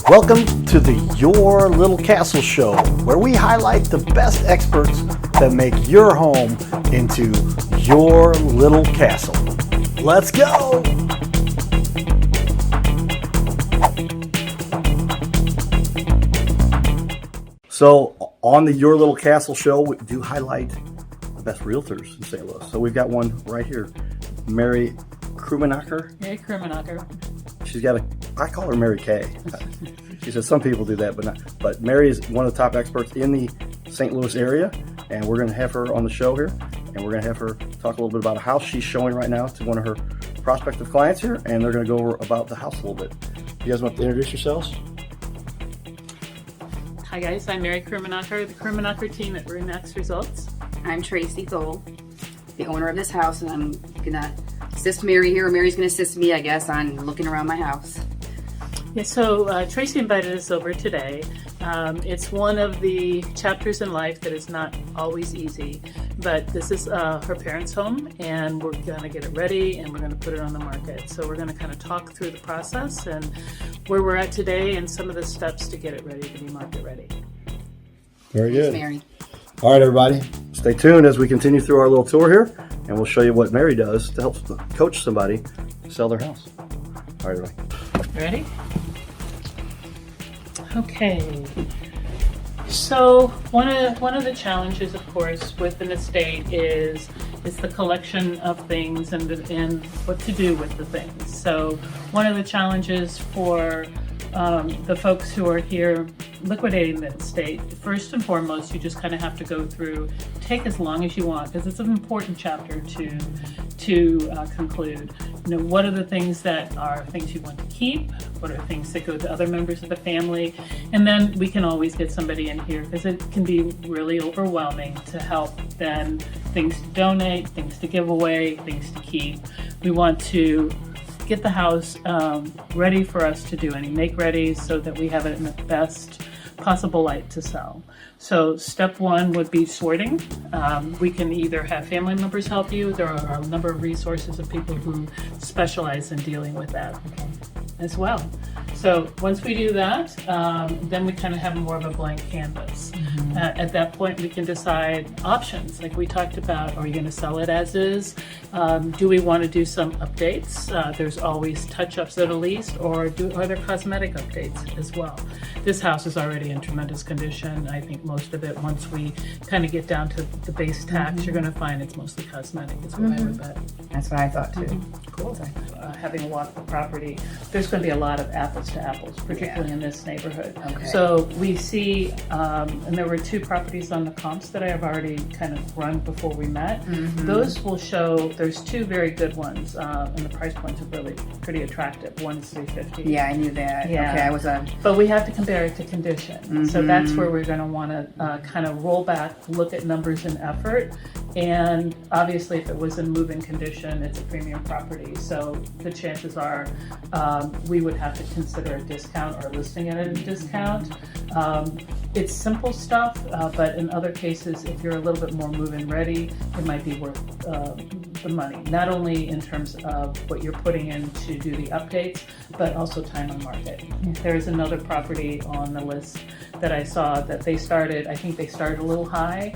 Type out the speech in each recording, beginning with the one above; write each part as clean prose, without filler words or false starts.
Welcome to the Your Little Castle Show, where we highlight the best experts that make your home into your little castle. Let's go! So on the Your Little Castle Show, we do highlight the best realtors in St. Louis. So we've got one right here, Mary Krummenacher. Mary Krummenacher. She's got I call her Mary Kay. She says some people do that, but not. But Mary is one of the top experts in the St. Louis area, and we're going to have her on the show here, and we're going to have her talk a little bit about a house she's showing right now to one of her prospective clients here, and they're going to go over about the house a little bit. You guys want to introduce yourselves? Hi guys, I'm Mary Krummenacher, the Krummenacher team at Remax Results. I'm Tracy Thole, the owner of this house, and I'm gonna assist Mary here, or Mary's gonna assist me, I guess, on looking around my house. Yeah, so Tracy invited us over today. It's one of the chapters in life that is not always easy, but this is her parents' home, and we're going to get it ready, and we're going to put it on the market. So we're going to kind of talk through the process and where we're at today and some of the steps to get it ready to be market ready. Very good. Thanks, Mary. All right, everybody, stay tuned as we continue through our little tour here, and we'll show you what Mary does to help coach somebody sell their house. All right, everybody. Ready? Okay. So one of the challenges, of course, with an estate is the collection of things and what to do with the things. So one of the challenges for the folks who are here liquidating the estate, first and foremost, you just kind of have to go through, take as long as you want, because it's an important chapter to conclude. You know, what are the things that are things you want to keep? What are things that go to other members of the family? And then we can always get somebody in here, because it can be really overwhelming to help then things to donate, things to give away, things to keep. We want to get the house ready for us to do any make ready so that we have it in the best possible light to sell. So step one would be sorting. We can either have family members help you. There are a number of resources of people who specialize in dealing with that as well. So once we do that, then we kind of have more of a blank canvas. At that point, we can decide options, like we talked about. Are you going to sell it as is? Do we want to do some updates? There's always touch-ups at least, or are there cosmetic updates as well? This house is already in tremendous condition. I think most of it, once we kind of get down to the base tax, you're going to find it's mostly cosmetic, is what I would bet. That's what I thought too. Cool. Having walked the property, there's going to be a lot of apples to apples, particularly in this neighborhood. Okay. So we see, and there were two properties on the comps that I have already kind of run before we met. Those will show, there's two very good ones, and the price points are really pretty attractive. One is $350. Yeah, I knew that. Yeah. Okay, I was on. But we have to compare it to condition. So that's where we're going to want to kind of roll back, look at numbers and effort. And obviously, if it was in move-in condition, it's a premium property. So the chances are we would have to consider a discount or listing it at a discount. It's simple stuff, but in other cases, if you're a little bit more move-in ready, it might be worth the money. Not only in terms of what you're putting in to do the updates, but also time on market. There's another property on the list that I saw that they started, I think they started a little high.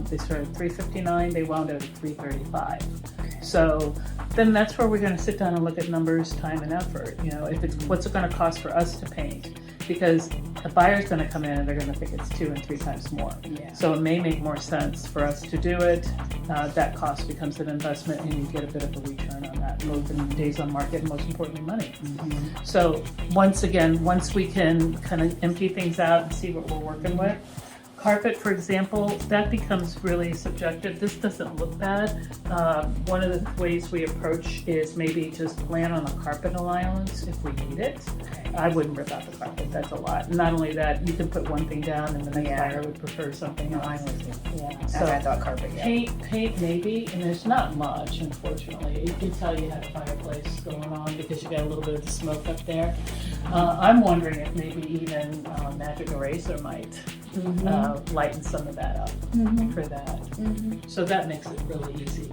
They started at $359, they wound up at $335. So then that's where we're going to sit down and look at numbers, time, and effort. You know, if it's what's it going to cost for us to paint, because a buyer's going to come in and they're going to think it's 2 and 3 times more. Yeah. So it may make more sense for us to do it. That cost becomes an investment, and you get a bit of a return on that, both in days on market and most importantly money. So once we can kind of empty things out and see what we're working with. Carpet, for example, that becomes really subjective. This doesn't look bad. One of the ways we approach is maybe just plan on a carpet allowance if we need it. I wouldn't rip out the carpet, that's a lot. Not only that, you can put one thing down and the next buyer would prefer something else. I'm with you. Yeah. So I thought carpet, yeah. Paint maybe, and there's not much, unfortunately. You can tell you had a fireplace going on because you got a little bit of the smoke up there. I'm wondering if maybe even magic eraser might lighten some of that up for that. So that makes it really easy.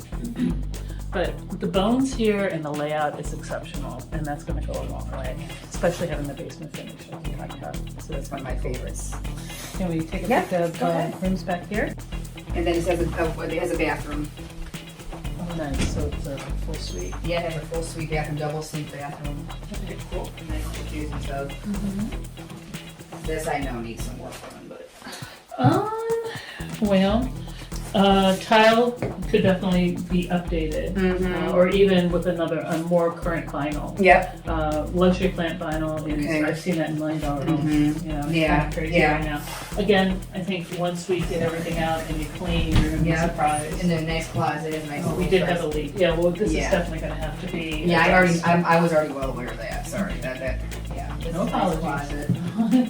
But the bones here and the layout is exceptional, and that's going to go a long way, especially having the basement finish like you talked about. So that's one of my favorites. Can we take a Yeah, peek of go ahead. rooms back here? And then it has a bathroom. Oh, nice. So it's a full suite. Yeah, it has a full suite bathroom, double sink bathroom. Okay, cool. Nice jacuzzi tub. This I know needs some work on, but Well, tile could definitely be updated, or even with a more current vinyl. yep. Luxury plant vinyl is, Okay. I've seen that in $1 million homes. You know, it's Yeah, kind of crazy yeah. right now. Again, I think once we get everything out and you clean, you're gonna be Yeah. surprised. And then nice closet, nice. Oh, we did have a leak. Yeah, well, this is Yeah. definitely gonna have to be. Yeah, addressed. I was already well aware of that. Sorry, yeah. This No is a nice apologies. closet.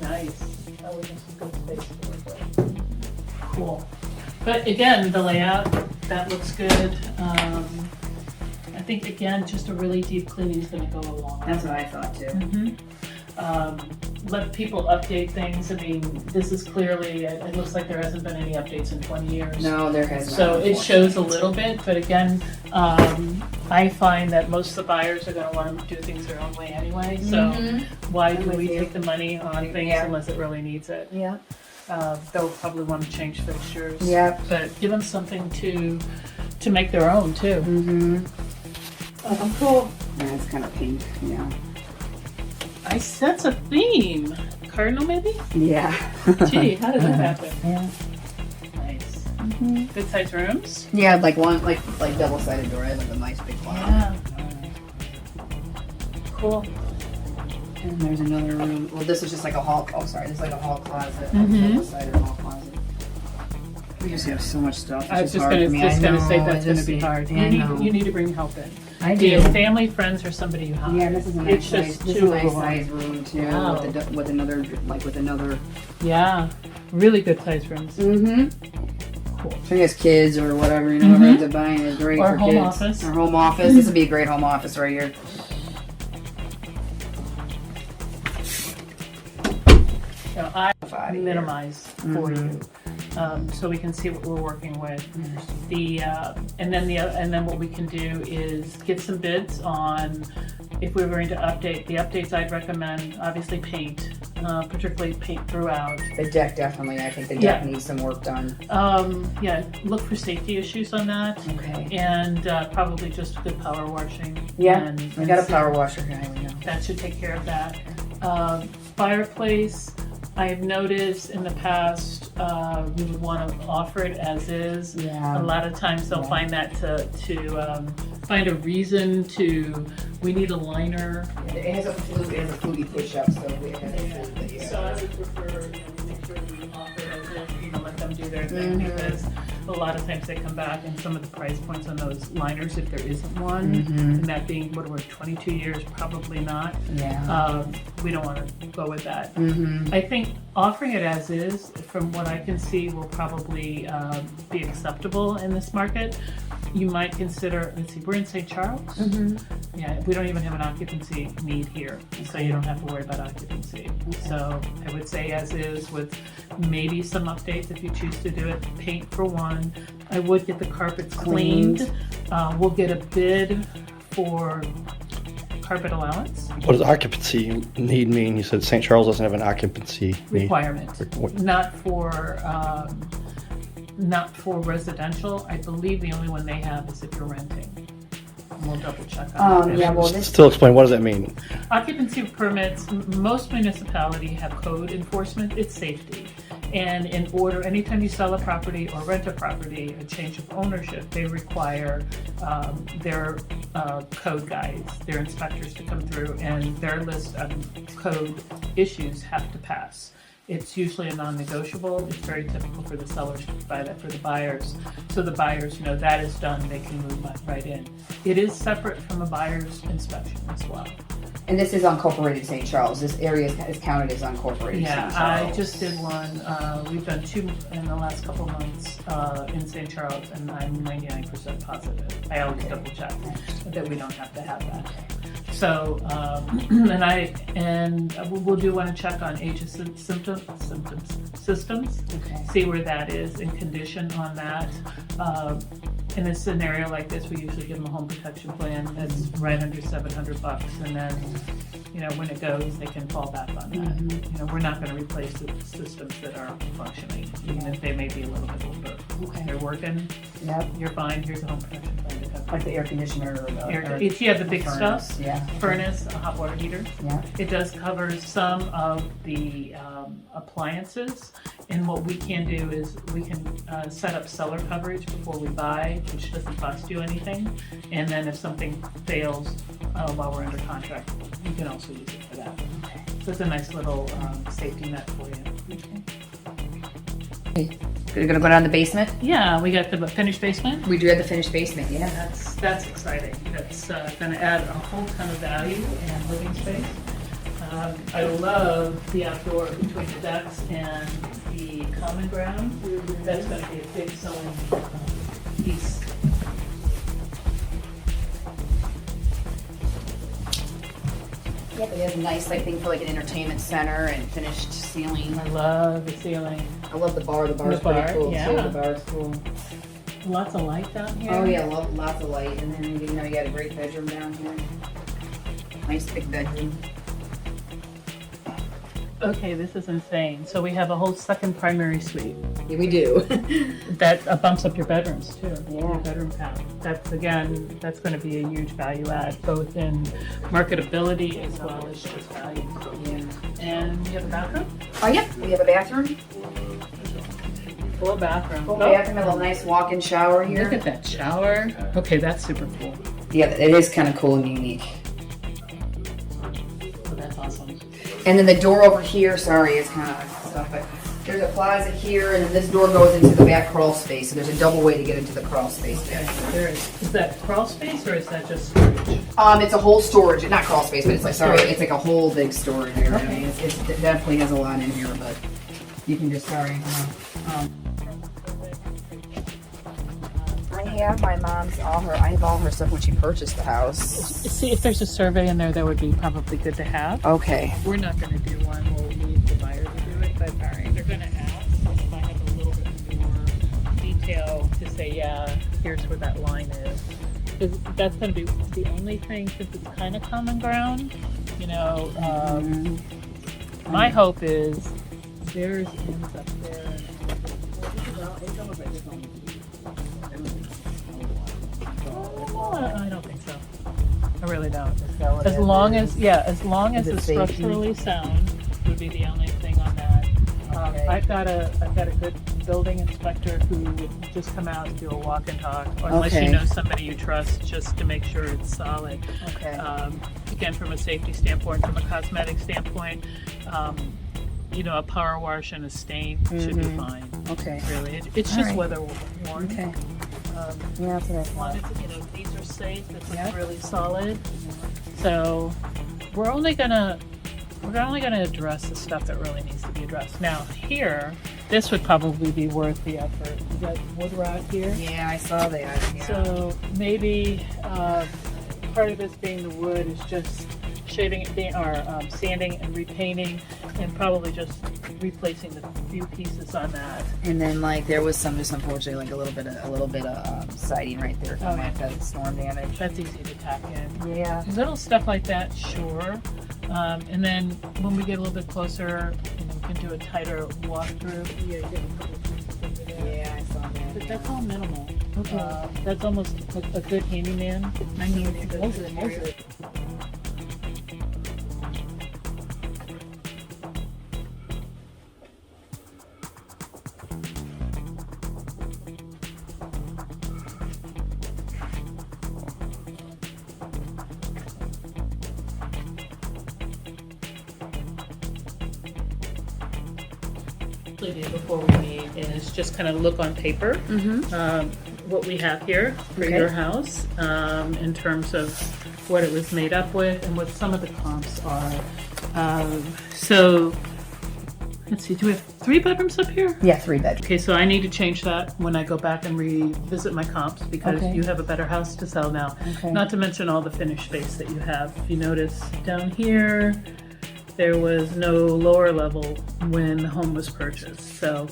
Nice. That was just a good space to work with. Cool. But again, the layout, that looks good. I think again, just a really deep cleaning is gonna go a long way. That's what I thought too. Let people update things. I mean, this is clearly, it looks like there hasn't been any updates in 20 years. No, there has not. So it shows a little bit, but again, I find that most of the buyers are gonna wanna do things their own way anyway, so why do with we you. take the money on things Yeah. unless it really needs it? Yeah. They'll probably wanna change fixtures. Yep. But give them something to make their own too. Cool. Yeah, it's kind of pink, yeah. I sense a theme. Cardinal maybe? Yeah. Gee, how did that happen? Yeah. Nice. Good sized rooms? Yeah, like one, like double-sided door. I have like a nice big one. Yeah. Cool. And there's another room. Well, this is just like a hall. Oh, sorry, this is like a hall closet. Mhm. Double-sided hall closet. We just have so much stuff. I was It's just hard gonna for me. I say know, that's gonna just- be hard. I know. You need to bring help in. I Be do. it family, friends, or somebody you hire. Yeah, this is a It's nice just size. This is too a nice overwhelming. size room too. Wow. With another, like with another. Yeah, really good sized rooms. Mm-hmm. Cool. So he has kids or whatever, you know, whatever ends up buying is great Or for home kids. office. Or home office. This would be a great home office right here. You know, I Out of minimize for you, so we can see what we're working with. And then what we can do is get some bids on if we were going to update. The updates I'd recommend, obviously paint, particularly paint throughout. The deck definitely. I think the Yeah. deck needs some work done. Yeah, look for safety issues on that. Okay. And probably just good power washing. Yeah, and I got a see- power washer guy. We know. That should take care of that. Fireplace, I've noticed in the past, we would want to offer it as is. Yeah. A lot of times they'll Yeah. find that to find a reason to, we need a liner. It has a flute. It has a fluty push-up, so it has a flute. That you So I would prefer, make sure we offer it as is, let them do their thing, because a lot of times they come back and some of the price points on those liners, if there isn't one, and that being, what, we're 22 years, probably not. Yeah. We don't want to go with that. I think offering it as is, from what I can see, will probably be acceptable in this market. You might consider, let's see, we're in St. Charles. Yeah, we don't even have an occupancy need here, so you don't have to worry about occupancy. So I would say as is, with maybe some updates if you choose to do it. Paint for one. I would get the carpets cleaned. We'll get a bid for carpet allowance What does occupancy need mean? You said St. Charles doesn't have an occupancy need. requirement, What- not for residential. I believe the only one they have is if you're renting. And we'll double check on that. Yeah. Well, this. Still explain, what does that mean? Occupancy permits, most municipalities have code enforcement, it's safety. And in order, anytime you sell a property or rent a property, a change of ownership, they require their code guys, their inspectors to come through, and their list of code issues have to pass. It's usually a non-negotiable. It's very typical for the sellers to provide that for the buyers. So the buyers know that is done, they can move right in. It is separate from a buyer's inspection as well. And this is unincorporated St. Charles. This area is counted as unincorporated Yeah, St. Charles. I just did one. We've done 2 in the last couple months in St. Charles, and I'm 99% positive. I always double check that we don't have to have that. So, we'll do want to check on age systems, Okay. see where that is and condition on that. in a scenario like this, we usually give them a home protection plan that's right under $700, and then, you know, when it goes, they can fall back on that. You know, we're not going to replace the systems that are functioning, even if they may be a little bit older. Okay. They're working. Yep. You're fine. Here's a home protection plan to cover. Like the air conditioner or the It's, yeah, the big furnace. stuff. Yeah. Furnace, a hot water heater. Yeah. It does cover some of the appliances, and what we can do is we can set up seller coverage before we buy, which doesn't cost you anything, and then if something fails while we're under contract, you can also use it for that. So it's a nice little safety net for you. Okay. We're gonna go down the basement. Yeah, we got the finished basement. We do have the finished basement. Yeah. That's exciting. That's going to add a whole ton of value and living space. I love the outdoor between the decks and the common ground. That's going to be a big selling piece. Yeah, but it has a nice like thing for like an entertainment center and finished ceiling. I love the ceiling. I love the bar. The bar's The bar, pretty cool yeah. too. The bar's cool. Lots of light down here. Oh yeah, lots of light, and then you know you got a great bedroom down here. Nice big bedroom. Okay, this is insane. So we have a whole second primary suite Yeah, we do. that bumps up your bedrooms too. Yeah. Your bedroom count. That's going to be a huge value add, both in marketability as well as just value. Yeah. And you have a bathroom? Oh yeah, we have a bathroom. Full bathroom. Full bathroom, a little nice walk-in shower here. Look at that shower. Okay, that's super cool. Yeah, it is kind of cool and unique. Oh, that's awesome. And then the door over here, sorry, it's kind of stuff, but there's a closet here, and then this door goes into the back crawl space. So there's a double way to get into the crawl space back there. There is that crawl space or is that just storage? It's a whole storage, not crawl space, but it's like Storage. it's like a whole big storage area. Okay. I mean, it definitely has a lot in here, but you can just I have my mom's I have all her stuff when she purchased the house. See, if there's a survey in there, that would be probably good to have. Okay. We're not going to do one. We'll leave the buyer to do it, but they're going to ask if I have a little bit more detail to say, yeah, here's where that line is. Because that's going to be the only thing, since it's kind of common ground. You know, my hope is theirs ends up there. I don't think so. I really don't. As long as it's structurally sound would be the only thing on that. Okay. I've got a good building inspector who would just come out and do a walk and talk, or unless Okay. you know somebody you trust, just to make sure it's solid. Okay. Again, from a safety standpoint, from a cosmetic standpoint, you know, a power wash and a stain should be fine. Okay. Really, it's All just right. weather worn. Okay. Yeah, that's what I As long thought. as, you know, these are safe, it's Yeah. really solid. So we're only gonna address the stuff that really needs to be addressed. Now here, this would probably be worth the effort. You got wood rot here. Yeah, I saw that. Yeah. So maybe part of this being the wood is just shaving it or sanding and repainting, and probably just replacing the few pieces on that. And then like there was some just unfortunately like a little bit of siding right there from like the storm damage. That's easy to tack in. Yeah. Little stuff like that, sure. And then when we get a little bit closer, you know, we can do a tighter walkthrough. Yeah, you get a couple of pieces over there. Yeah, I saw that. But that's all minimal. Okay. That's almost a good handyman. I know it's good. Before we meet is just kind of look on paper what we have here for Okay. your house in terms of what it was made up with and what some of the comps are. So let's see, do we have 3 bedrooms up here? Yeah, 3 bedrooms. Okay, so I need to change that when I go back and revisit my comps because Okay. you have a better house to sell now. Okay. Not to mention all the finished space that you have. If you notice down here, there was no lower level when the home was purchased. So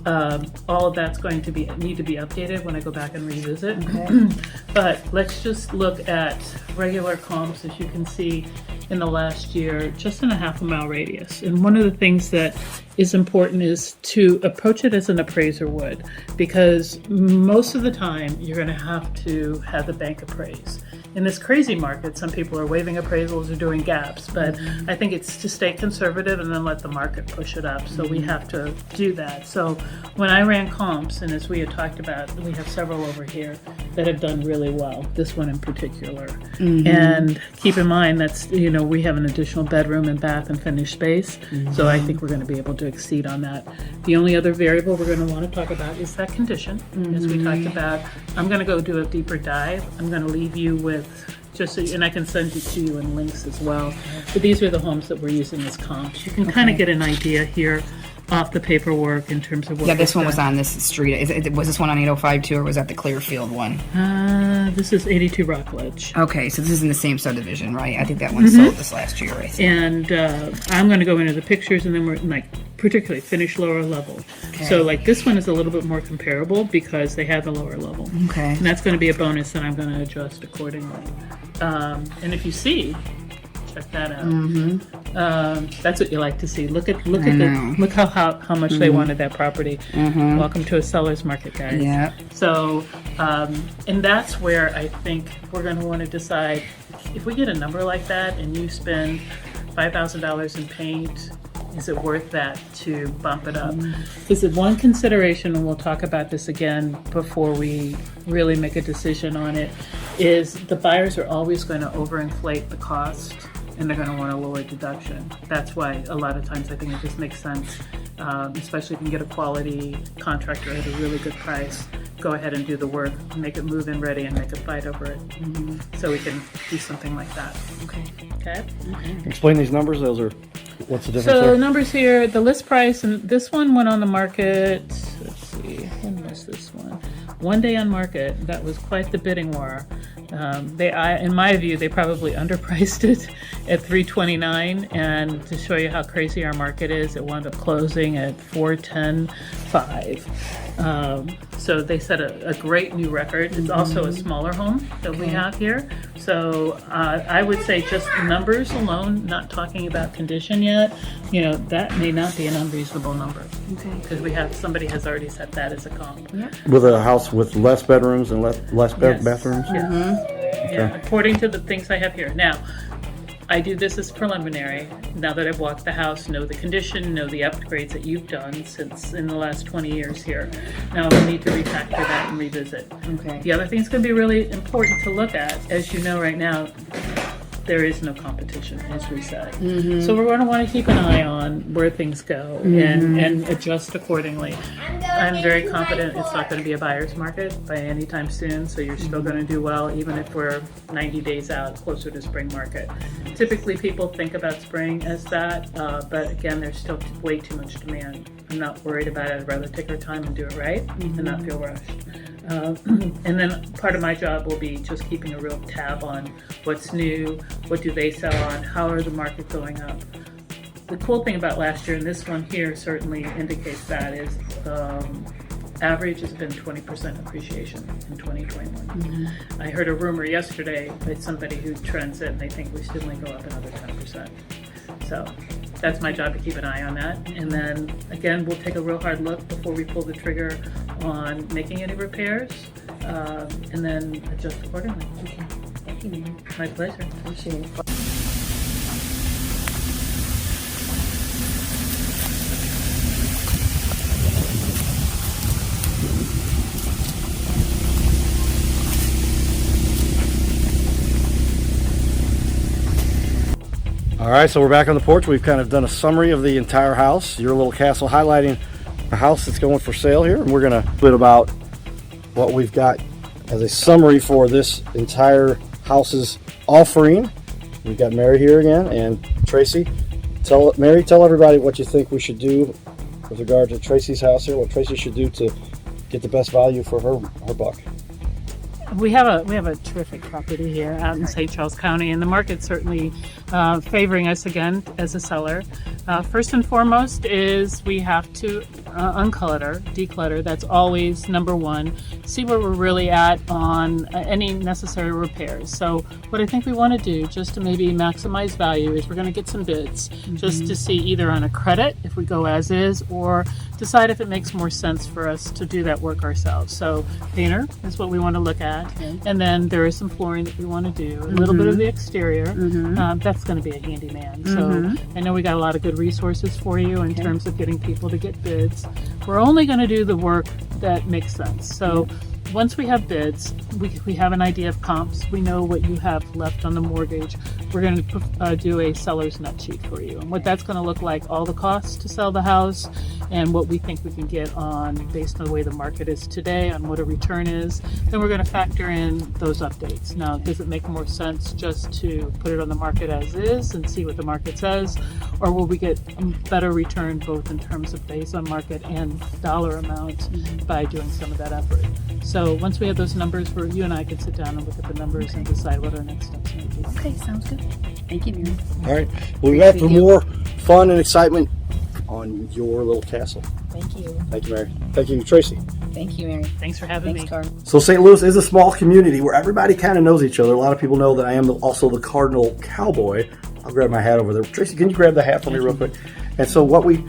All of that's going to need to be updated when I go back and revisit. Okay. But let's just look at regular comps, as you can see in the last year, just in a half a mile radius. And one of the things that is important is to approach it as an appraiser would, because most of the time you're going to have the bank appraise. In this crazy market, some people are waiving appraisals or doing gaps, but I think it's to stay conservative and then let the market push it up. So we have to do that. So when I ran comps, and as we had talked about, we have several over here that have done really well, this one in particular. And keep in mind that's, we have an additional bedroom and bath and finished space. So I think we're going to be able to exceed on that. The only other variable we're going to want to talk about is that condition, as we talked about. I'm going to go do a deeper dive. I'm going to leave you with and I can send it to you in links as well. But these are the homes that we're using as comps. You can kind of get an idea here off the paperwork in terms of what. Yeah, this one was on this street. Was this one on 805 too, or was that the Clearfield one? This is 82 Rockledge. Okay, so this is in the same subdivision, right? I think that one sold this last year, I think. And I'm going to go into the pictures, and then we're particularly finished lower level. Okay. So this one is a little bit more comparable because they have the lower level. Okay. And that's going to be a bonus that I'm going to adjust accordingly. And if you see, check that out. That's what you like to see. Look how much they wanted that property. Welcome to a seller's market, guys. Yeah. So, and that's where I think we're going to want to decide if we get a number like that, and you spend $5,000 in paint. Is it worth that to bump it up? Is it one consideration, and we'll talk about this again before we really make a decision on it, is the buyers are always going to overinflate the cost, and they're going to want a lower deduction. That's why a lot of times I think it just makes sense, especially if you can get a quality contractor at a really good price, go ahead and do the work, make it move in ready, and make a fight over it. So we can do something like that. Okay. Explain these numbers. What's the difference So there? numbers here, the list price, and this one went on the market, let's see, when was this one? One day on market. That was quite the bidding war. In my view, they probably underpriced it at $329, and to show you how crazy our market is, it wound up closing at $410.5. So they set a great new record. It's also a smaller home that we have here. So I would say just numbers alone, not talking about condition yet, that may not be an unreasonable number. Because somebody has already set that as a comp. With a house with less bedrooms and less bathrooms? Yeah, according to the things I have here. Now, I do this as preliminary. Now that I've walked the house, know the condition, know the upgrades that you've done since in the last 20 years here. Now we'll need to refactor that and revisit. The other thing that's going to be really important to look at, as you know right now, there is no competition, as we said. So we're going to want to keep an eye on where things go and adjust accordingly. I'm very confident it's not going to be a buyer's market by any time soon, so you're still going to do well, even if we're 90 days out, closer to spring market. Typically, people think about spring as that, but again, there's still way too much demand. I'm not worried about it. I'd rather take our time and do it right and not feel rushed. And then part of my job will be just keeping a real tab on what's new, what do they sell on, how are the market going up. The cool thing about last year, and this one here certainly indicates that, is average has been 20% appreciation in 2021. I heard a rumor yesterday that somebody who trends it, and they think we should only go up another 10%. So that's my job, to keep an eye on that. And then again, we'll take a real hard look before we pull the trigger on making any repairs, and then adjust accordingly. Thank you, ma'am. My pleasure. Appreciate it. All right, so we're back on the porch. We've kind of done a summary of the entire house, your little castle, highlighting a house that's going for sale here. And we're going to bit about what we've got as a summary for this entire house's offering. We've got Mary here again, and Tracy. Mary, tell everybody what you think we should do with regard to Tracy's house here, what Tracy should do to get the best value for her buck. we have a terrific property here out in St. Charles County, and the market's certainly favoring us again as a seller. First and foremost is we have to declutter. That's always number one. See where we're really at on any necessary repairs. So what I think we want to do, just to maybe maximize value, is we're going to get some bids just to see either on a credit if we go as is, or decide if it makes more sense for us to do that work ourselves. So painter is what we want to look at, and then there is some flooring that we want to do, a little bit of the exterior. That's going to be a handyman. So I know we got a lot of good resources for you in terms of getting people to get bids. We're only going to do the work that makes sense. So once we have bids, we have an idea of comps. We know what you have left on the mortgage. We're going to do a seller's nut sheet for you. And what that's going to look like, all the costs to sell the house and what we think we can get on based on the way the market is today, on what a return is. Then we're going to factor in those updates. Now, does it make more sense just to put it on the market as is and see what the market says? Or will we get a better return both in terms of days on market and dollar amount by doing some of that effort? So once we have those numbers, you and I can sit down and look at the numbers and decide what our next steps may be. Okay, sounds good. Thank you, Mary. All right. We'll be back for more fun and excitement on Your Little Castle. Thank you. Thank you, Mary. Thank you, Tracy. Thank you, Mary. Thanks for having me. Carl. So St. Louis is a small community where everybody kind of knows each other. A lot of people know that I am also the Cardinal Cowboy. I'll grab my hat over there. Tracy, can you grab the hat for me real quick? And so what we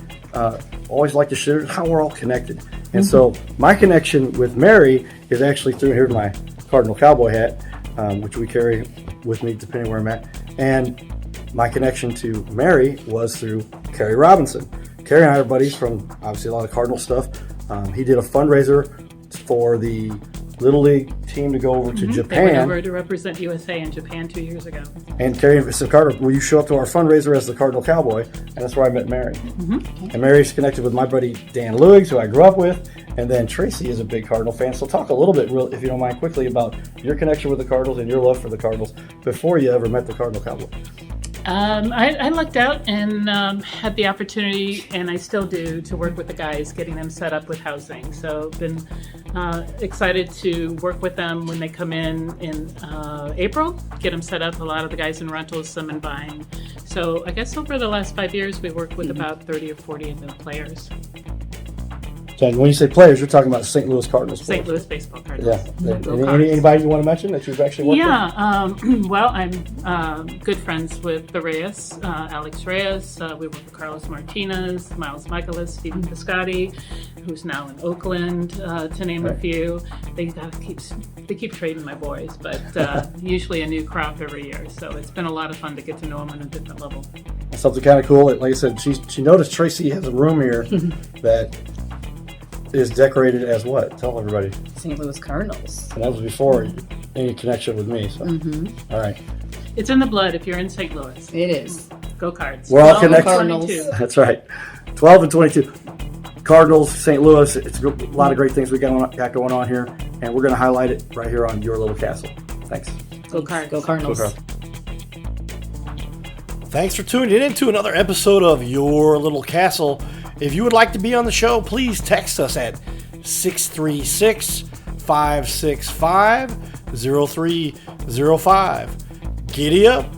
always like to share is how we're all connected. And so my connection with Mary is actually through, here's my Cardinal Cowboy hat, which we carry with me depending where I'm at. And my connection to Mary was through Kerry Robinson. Kerry and I are buddies from obviously a lot of Cardinal stuff. He did a fundraiser for the Little League team to go over to Japan. They went over to represent USA in Japan 2 years ago. And Kerry said, Carter, will you show up to our fundraiser as the Cardinal Cowboy? And that's where I met Mary. And Mary's connected with my buddy Dan Luigs, who I grew up with. And then Tracy is a big Cardinal fan. So talk a little bit, if you don't mind, quickly about your connection with the Cardinals and your love for the Cardinals before you ever met the Cardinal Cowboy. I lucked out and had the opportunity, and I still do, to work with the guys, getting them set up with housing. So been excited to work with them when they come in April, get them set up. A lot of the guys in rentals, some in buying. So I guess over the last 5 years, we've worked with about 30 or 40 of the players. And when you say players, you're talking about St. Louis Cardinals players. St. Louis baseball Cardinals. Yeah. Anybody you want to mention that you've actually worked with? Well, I'm good friends with the Reyes, Alex Reyes. We work with Carlos Martinez, Miles Michaelis, Stephen Piscotti, who's now in Oakland, to name a few. They keep trading my boys, but usually a new crop every year. So it's been a lot of fun to get to know them on a different level. Something kind of cool. Like I said, she noticed Tracy has a room here that is decorated as what? Tell everybody. St. Louis Cardinals. And that was before any connection with me. So, all right. It's in the blood if you're in St. Louis. It is. Go Cards. We're all connected. Cardinals. That's right. 12 and 22. Cardinals, St. Louis. It's a lot of great things we got going on here, and we're going to highlight it right here on Your Little Castle. Thanks. Go Cards. Go Cardinals. Go Cardinals. Thanks for tuning in to another episode of Your Little Castle. If you would like to be on the show, please text us at 636-565-0305. Giddy up.